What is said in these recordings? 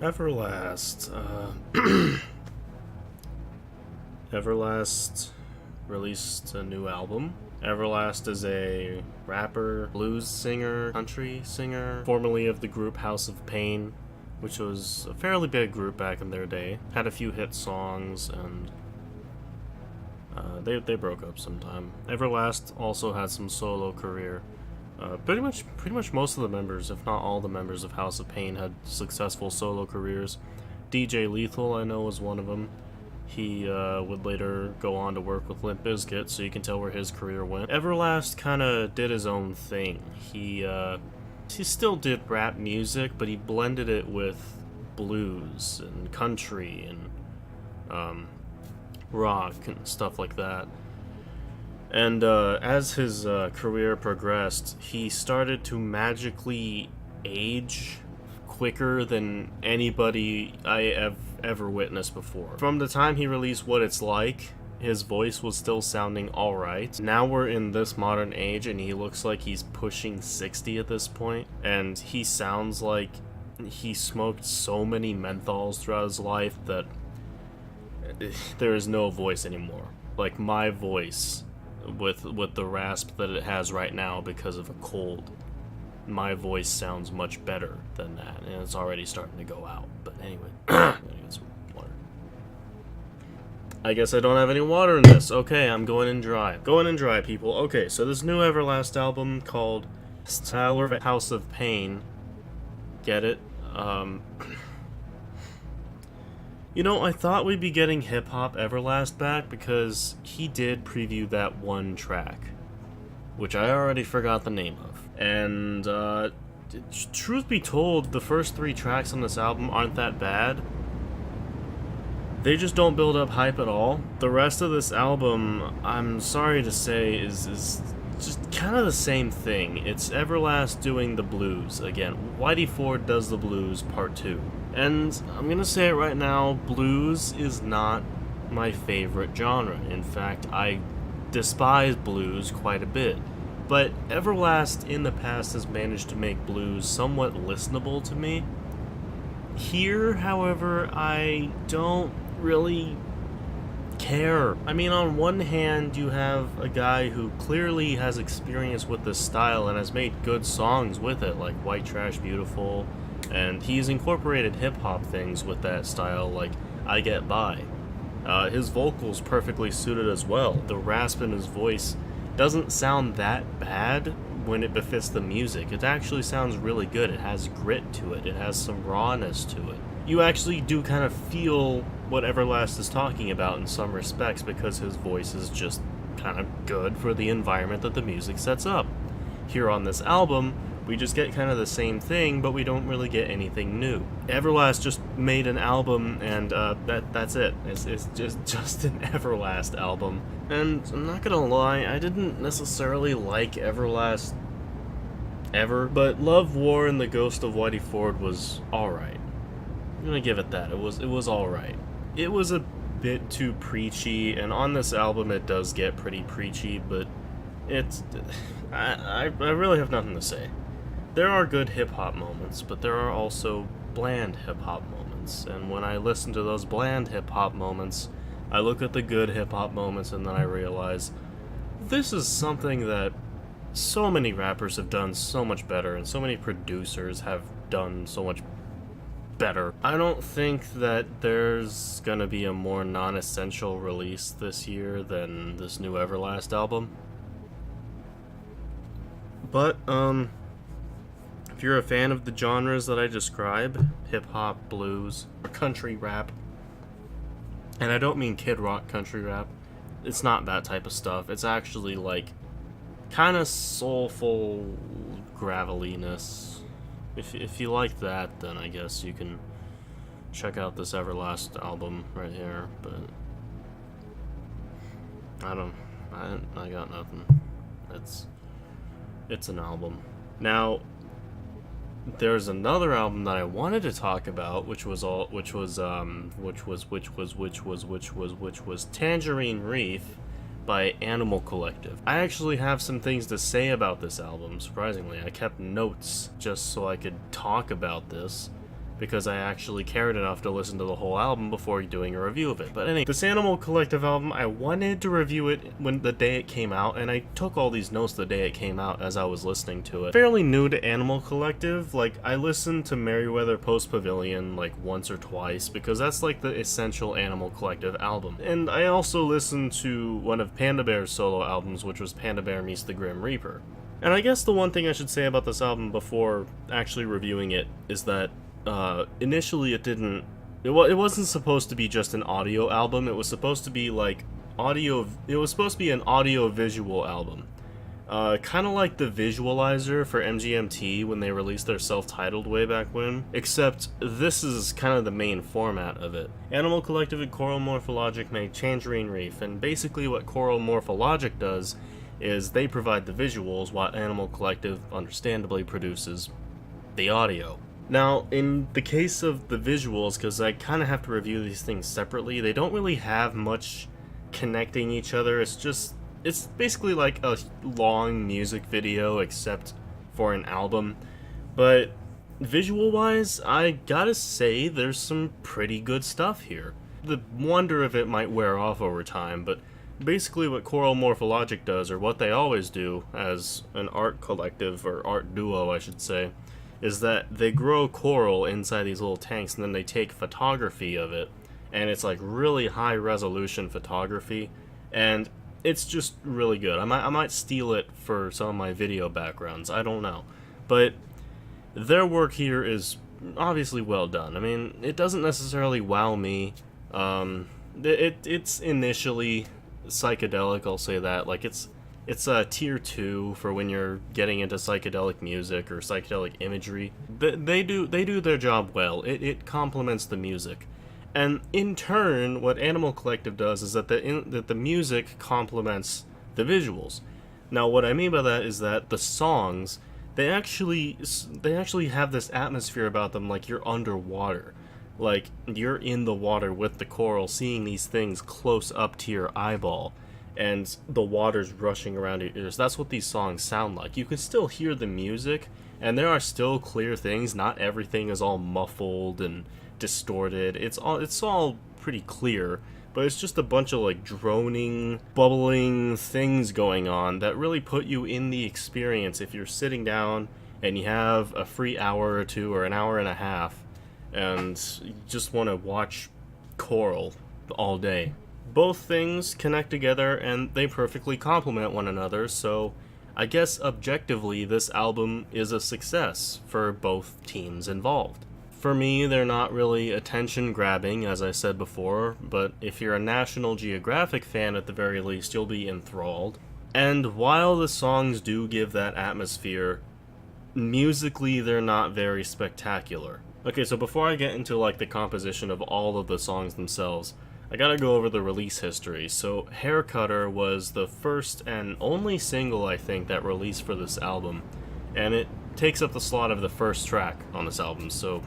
Everlast. Everlast released a new album. Everlast is a rapper, blues singer, country singer, formerly of the group House of Pain, which was a fairly big group back in their day. Had a few hit songs, and they broke up sometime. Everlast also had some solo career. Pretty much most of the members, if not all the members of House of Pain, had successful solo careers. DJ Lethal, I know, was one of them. He would later go on to work with Limp Bizkit, so you can tell where his career went. Everlast kind of did his own thing. He still did rap music, but he blended it with blues and country and rock and stuff like that. And as his career progressed, he started to magically age quicker than anybody I have ever witnessed before. From the time he released What It's Like, his voice was still sounding alright. Now we're in this modern age and he looks like he's pushing 60 at this point, and he sounds like he smoked so many menthols throughout his life that there is no voice anymore. Like my voice, with the rasp that it has right now because of a cold, my voice sounds much better than that, and it's already starting to go out. But anyway, I'm gonna get some water. I guess I don't have any water in this. Okay, I'm going in dry. Going in dry, people. Okay, so this new Everlast album called House of Pain. Get it? You know, I thought we'd be getting hip-hop Everlast back because he did preview that one track, which I already forgot the name of. And, truth be told, the first 3 tracks on this album aren't that bad. They just don't build up hype at all. The rest of this album, I'm sorry to say, is just kind of the same thing. It's Everlast doing the blues again. Whitey Ford does the blues part 2. And I'm gonna say it right now, blues is not my favorite genre. In fact, I despise blues quite a bit. But Everlast in the past has managed to make blues somewhat listenable to me. Here, however, I don't really care. I mean, on one hand, you have a guy who clearly has experience with this style and has made good songs with it, like White Trash Beautiful, and he's incorporated hip-hop things with that style, like I Get By. His vocals perfectly suited as well. The rasp in his voice doesn't sound that bad when it befits the music. It actually sounds really good. It has grit to it. It has some rawness to it. You actually do kind of feel what Everlast is talking about in some respects because his voice is just kind of good for the environment that the music sets up. Here on this album, we just get kind of the same thing, but we don't really get anything new. Everlast just made an album, and that's it. It's just an Everlast album. And I'm not gonna lie, I didn't necessarily like Everlast ever, but Love, War, and the Ghost of Whitey Ford was alright. I'm gonna give it that. It was alright. It was a bit too preachy, and on this album it does get pretty preachy, but I really have nothing to say. There are good hip-hop moments, but there are also bland hip-hop moments, and when I listen to those bland hip-hop moments, I look at the good hip-hop moments and then I realize this is something that so many rappers have done so much better, and so many producers have done so much better. I don't think that there's gonna be a more non-essential release this year than this new Everlast album. But, if you're a fan of the genres that I describe, hip-hop, blues, or country rap, and I don't mean Kid Rock country rap, it's not that type of stuff. It's actually, like, kind of soulful graveliness. If you like that, then I guess you can check out this Everlast album right here, but I got nothing. It's an album. Now, there's another album that I wanted to talk about, which was Tangerine Reef by Animal Collective. I actually have some things to say about this album, surprisingly. I kept notes just so I could talk about this, because I actually cared enough to listen to the whole album before doing a review of it. But anyway, this Animal Collective album, I wanted to review it when the day it came out, and I took all these notes the day it came out as I was listening to it. Fairly new to Animal Collective. Like, I listened to Merryweather Post Pavilion like once or twice because that's like the essential Animal Collective album. And I also listened to one of Panda Bear's solo albums, which was Panda Bear Meets the Grim Reaper. And I guess the one thing I should say about this album before actually reviewing it is that initially it wasn't supposed to be just an audio album. It was supposed to be like it was supposed to be an audio-visual album. Kind of like the visualizer for MGMT when they released their self-titled way back when, except this is kind of the main format of it. Animal Collective and Choral Morphologic make Tangerine Reef, and basically what Choral Morphologic does is they provide the visuals while Animal Collective understandably produces the audio. Now, in the case of the visuals, because I kind of have to review these things separately, they don't really have much connecting each other. It's basically like a long music video, except for an album. But visual-wise, I gotta say there's some pretty good stuff here. The wonder of it might wear off over time, but basically what Choral Morphologic does, or what they always do as an art collective, or art duo I should say, is that they grow coral inside these little tanks and then they take photography of it, and it's like really high resolution photography, and it's just really good. I might steal it for some of my video backgrounds, I don't know. But their work here is obviously well done. I mean, it doesn't necessarily wow me. It's initially psychedelic, I'll say that. Like, it's a tier 2 for when you're getting into psychedelic music or psychedelic imagery. They do their job well. It complements the music. And in turn, what Animal Collective does is that the music complements the visuals. Now, what I mean by that is that the songs, they actually have this atmosphere about them, like you're underwater. Like, you're in the water with the coral, seeing these things close up to your eyeball, and the water's rushing around your ears. That's what these songs sound like. You can still hear the music, and there are still clear things. Not everything is all muffled and distorted. It's all pretty clear, but it's just a bunch of like droning, bubbling things going on that really put you in the experience if you're sitting down and you have a free hour or two or an hour and a half and you just want to watch choral all day. Both things connect together and they perfectly complement one another, so I guess objectively this album is a success for both teams involved. For me, they're not really attention-grabbing, as I said before, but if you're a National Geographic fan at the very least, you'll be enthralled. And while the songs do give that atmosphere, musically they're not very spectacular. Okay, so before I get into like the composition of all of the songs themselves, I gotta go over the release history. So Hair Cutter was the first and only single, I think, that released for this album, and it takes up the slot of the first track on this album, so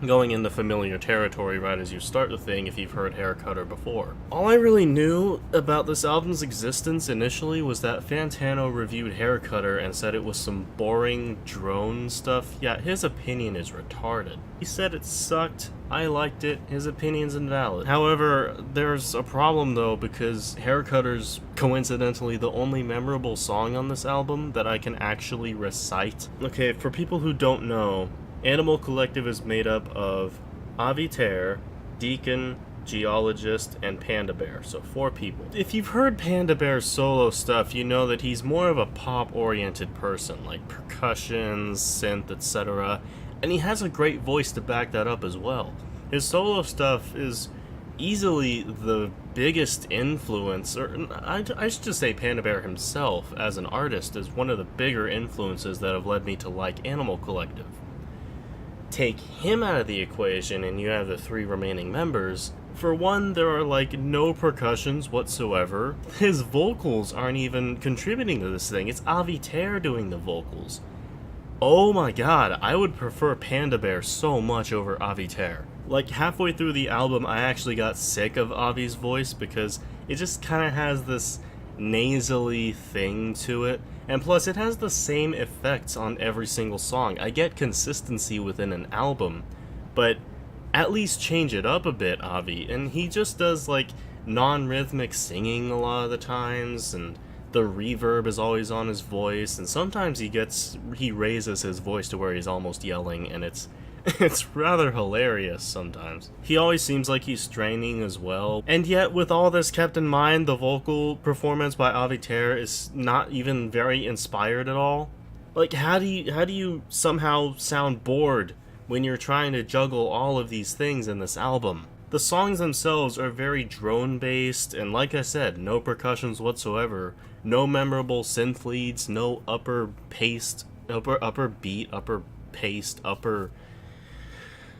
going into familiar territory right as you start the thing if you've heard Hair Cutter before. All I really knew about this album's existence initially was that Fantano reviewed Hair Cutter and said it was some boring drone stuff. Yeah, his opinion is retarded. He said it sucked, I liked it, his opinion's invalid. However, there's a problem though, because Hair Cutter's coincidentally the only memorable song on this album that I can actually recite. Okay, for people who don't know, Animal Collective is made up of Avi Ter, Deacon, Geologist, and Panda Bear, so 4 people. If you've heard Panda Bear's solo stuff, you know that he's more of a pop-oriented person, like percussion, synth, etc., and he has a great voice to back that up as well. His solo stuff is easily the biggest influence, or I should just say Panda Bear himself as an artist is one of the bigger influences that have led me to like Animal Collective. Take him out of the equation and you have the 3 remaining members. For one, there are like no percussions whatsoever. His vocals aren't even contributing to this thing. It's Avi Ter doing the vocals. Oh my god, I would prefer Panda Bear so much over Avi Ter. Like halfway through the album, I actually got sick of Avi's voice because it just kind of has this nasally thing to it, and plus it has the same effects on every single song. I get consistency within an album, but at least change it up a bit, Avi. And he just does like non-rhythmic singing a lot of the times, and the reverb is always on his voice, and sometimes he raises his voice to where he's almost yelling, and it's it's rather hilarious sometimes. He always seems like he's straining as well, and yet with all this kept in mind, the vocal performance by Avi Ter is not even very inspired at all. Like, how do you somehow sound bored when you're trying to juggle all of these things in this album? The songs themselves are very drone-based, and like I said, no percussions whatsoever, no memorable synth leads, no upper paced, upper beat, upper paced, upper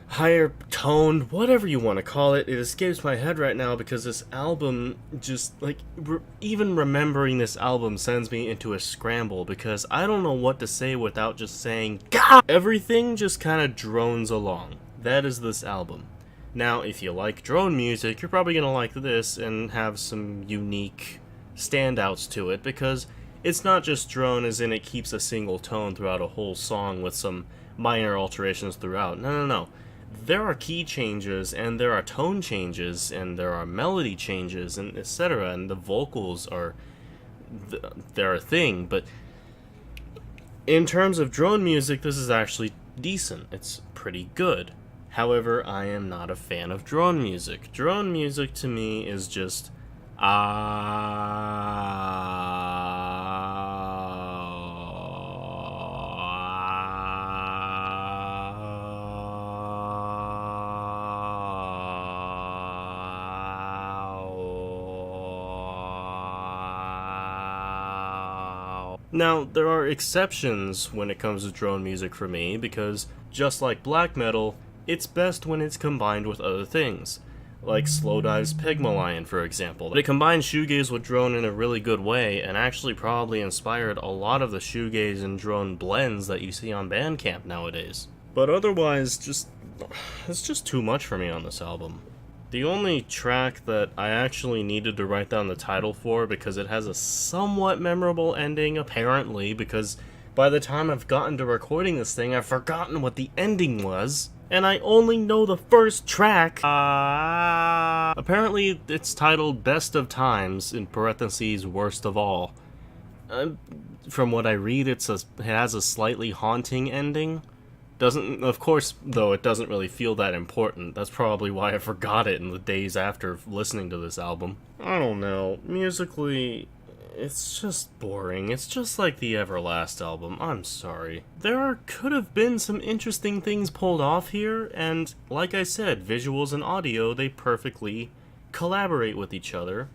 higher toned, whatever you want to call it. It escapes my head right now because this album just, like, even remembering this album sends me into a scramble because I don't know what to say without just saying, Gah! Everything just kind of drones along. That is this album. Now, if you like drone music, you're probably going to like this and have some unique standouts to it because it's not just drone as in it keeps a single tone throughout a whole song with some minor alterations throughout. No. There are key changes, and there are tone changes, and there are melody changes, and etc. And the vocals are they're a thing, but in terms of drone music, this is actually decent. It's pretty good. However, I am not a fan of drone music. Drone music to me is just Now, there are exceptions when it comes to drone music for me, because just like black metal, it's best when it's combined with other things, like Slowdive's Pygmalion, for example. But it combines shoegaze with drone in a really good way, and actually probably inspired a lot of the shoegaze and drone blends that you see on Bandcamp nowadays. But otherwise, it's just too much for me on this album. The only track that I actually needed to write down the title for, because it has a somewhat memorable ending, apparently, because by the time I've gotten to recording this thing, I've forgotten what the ending was, and I only know the first track. Apparently, it's titled Best of Times, in parentheses, Worst of All. From what I read, it has a slightly haunting ending. Of course, though, it doesn't really feel that important. That's probably why I forgot it in the days after listening to this album. I don't know. Musically, it's just boring. It's just like the Everlast album. I'm sorry. There could have been some interesting things pulled off here, and like I said, visuals and audio, they perfectly collaborate with each other,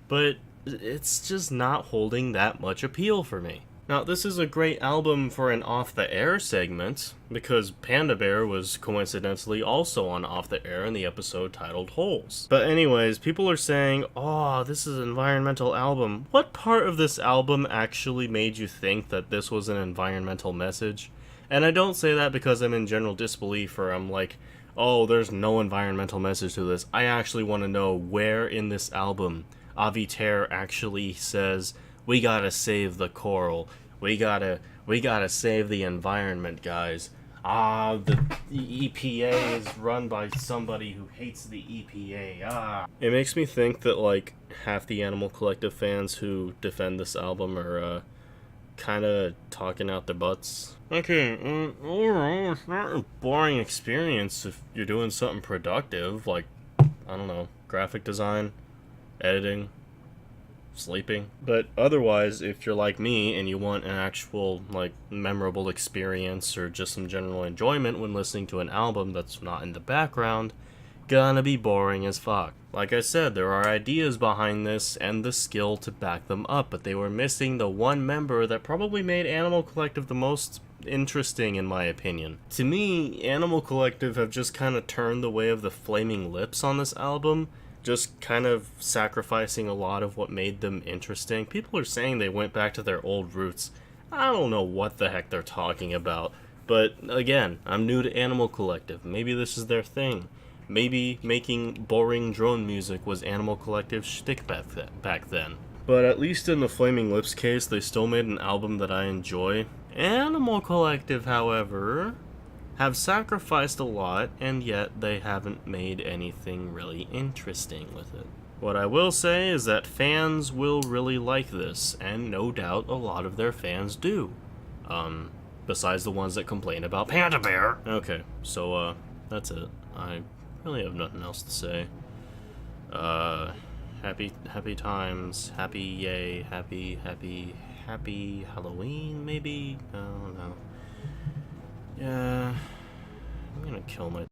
but it's just not holding that much appeal for me. Now, this is a great album for an Off the Air segment, because Panda Bear was coincidentally also on Off the Air in the episode titled Holes. But anyways, people are saying, oh, this is an environmental album. What part of this album actually made you think that this was an environmental message? And I don't say that because I'm in general disbelief, or I'm like, oh, there's no environmental message to this. I actually want to know where in this album Avi Ter actually says, we gotta save the coral. We gotta save the environment, guys. The EPA is run by somebody who hates the EPA. It makes me think that, like, half the Animal Collective fans who defend this album are, kinda talking out their butts. Okay, overall, it's not a boring experience if you're doing something productive, like, I don't know, graphic design, editing, sleeping. But otherwise, if you're like me and you want an actual, like, memorable experience or just some general enjoyment when listening to an album that's not in the background, gonna be boring as fuck. Like I said, there are ideas behind this and the skill to back them up, but they were missing the one member that probably made Animal Collective the most interesting, in my opinion. To me, Animal Collective have just kind of turned the way of the Flaming Lips on this album, just kind of sacrificing a lot of what made them interesting. People are saying they went back to their old roots. I don't know what the heck they're talking about, but again, I'm new to Animal Collective. Maybe this is their thing. Maybe making boring drone music was Animal Collective's shtick back then. But at least in the Flaming Lips case, they still made an album that I enjoy. Animal Collective, however, have sacrificed a lot, and yet they haven't made anything really interesting with it. What I will say is that fans will really like this, and no doubt a lot of their fans do. Besides the ones that complain about Panda Bear. Okay, so, that's it. I really have nothing else to say. Happy times, happy yay, happy Halloween, maybe? I don't know. Yeah, I'm gonna kill my